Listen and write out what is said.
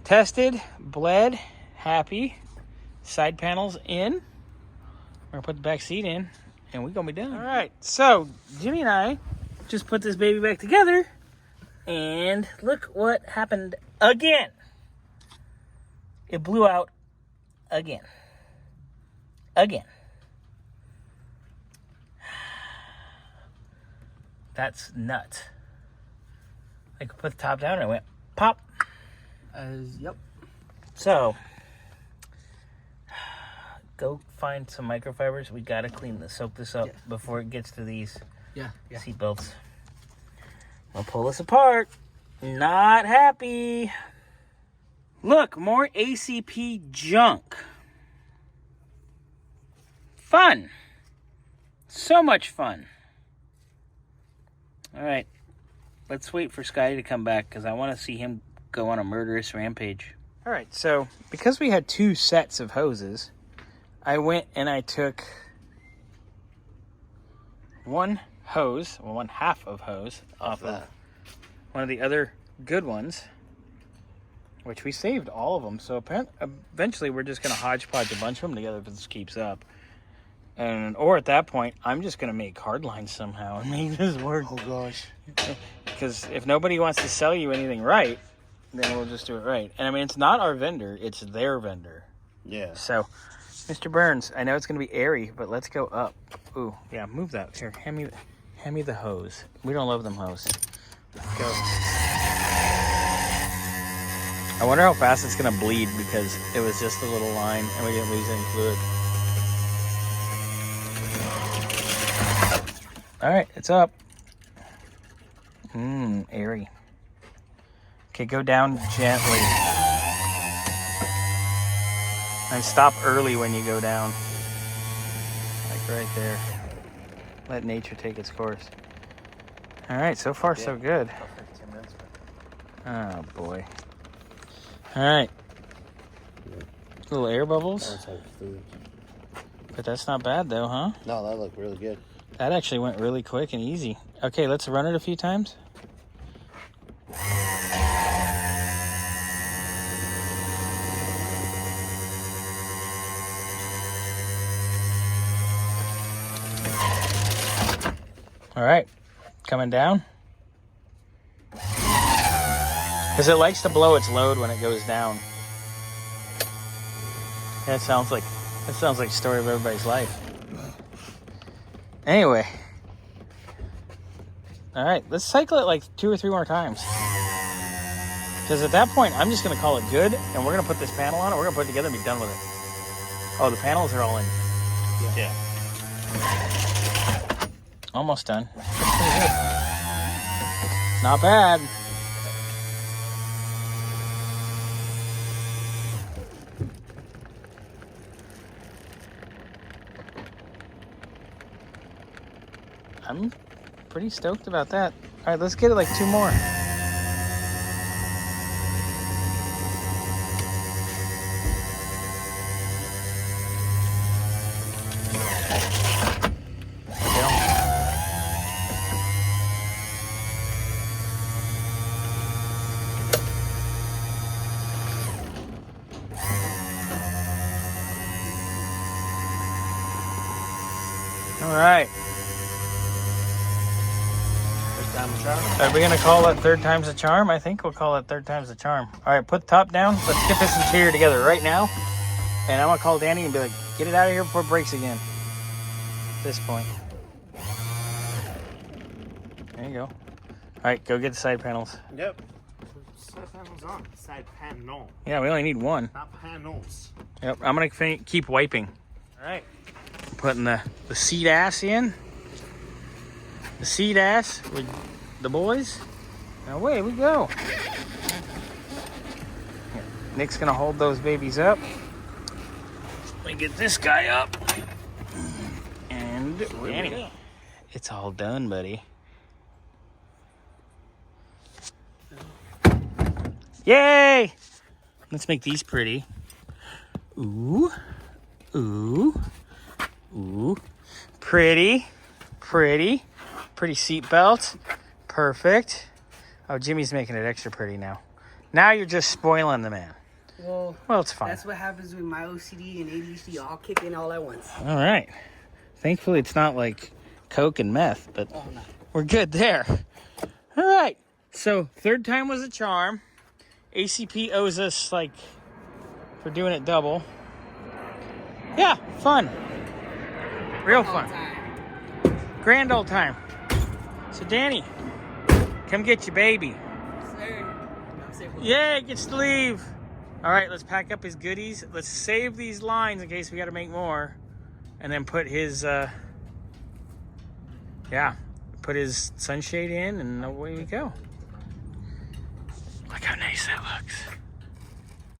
tested, bled, happy. Side panels in. We're gonna put the back seat in, and we're gonna be done. All right, so Jimmy and I just put this baby back together, and look what happened again. It blew out again. Again. That's nuts. I could put the top down and it went pop. Yep. So, go find some microfibers. We gotta soak this up before it gets to these seat belts. I'll pull this apart. Not happy. Look, more ACP junk. Fun. So much fun. All right, let's wait for Scotty to come back because I want to see him go on a murderous rampage. All right, so because we had 2 sets of hoses, I went and I took one half of hose off of one of the other good ones, which we saved all of them. So eventually we're just going to hodgepodge a bunch of them together if this keeps up. Or at that point, I'm just going to make hard lines somehow and make this work. Oh, gosh. Because if nobody wants to sell you anything right, then we'll just do it right. And I mean, it's not our vendor, it's their vendor. Yeah. So, Mr. Burns, I know it's going to be airy, but let's go up. Ooh, yeah, move that. Here, hand me the hose. We don't love them hose. Let's go. I wonder how fast it's going to bleed because it was just a little line and we didn't lose any fluid. All right, it's up. Airy. Okay, go down gently. And stop early when you go down. Like right there. Let nature take its course. All right, so far so good. Oh boy. All right. Little air bubbles. But that's not bad though, huh? No, that looked really good. That actually went really quick and easy. Okay, let's run it a few times. All right, coming down. Because it likes to blow its load when it goes down. That sounds like the story of everybody's life. Anyway. All right, let's cycle it like 2 or 3 more times. Because at that point, I'm just going to call it good, and we're going to put this panel on, and we're going to put it together and be done with it. Oh, the panels are all in. Yeah. Almost done. That's pretty good. Not bad. I'm pretty stoked about that. All right, let's get it like 2 more. All right. Are we going to call that 3rd time's a charm? I think we'll call it 3rd time's a charm. All right, put the top down. Let's get this interior together right now. And I'm going to call Danny and be like, get it out of here before it breaks again. At this point. There you go. All right, go get the side panels. Yep. Side panels on. Side panel. Yeah, we only need 1. Not panels. Yep, I'm going to keep wiping. All right. Putting the seat ass in. The seat ass with the boys. And away we go. Here, Nick's gonna hold those babies up. Let me get this guy up. And Danny, it's all done, buddy. Yay! Let's make these pretty. Ooh. Ooh. Ooh. Pretty. Pretty. Pretty seat belt. Perfect. Oh, Jimmy's making it extra pretty now. Now you're just spoiling the man. Well, It's fine. that's what happens when my OCD and ADHD all kick in all at once. All right. Thankfully, it's not like coke and meth, but Oh, no. we're good there. All right. So, third time was a charm. ACP owes us, like, for doing it double. Yeah, fun. Real fun. Grand old time. So, Danny, come get your baby. Yeah, it gets to leave. All right, let's pack up his goodies. Let's save these lines in case we got to make more. And then put his, put his sunshade in, and away we go. Look how nice that looks.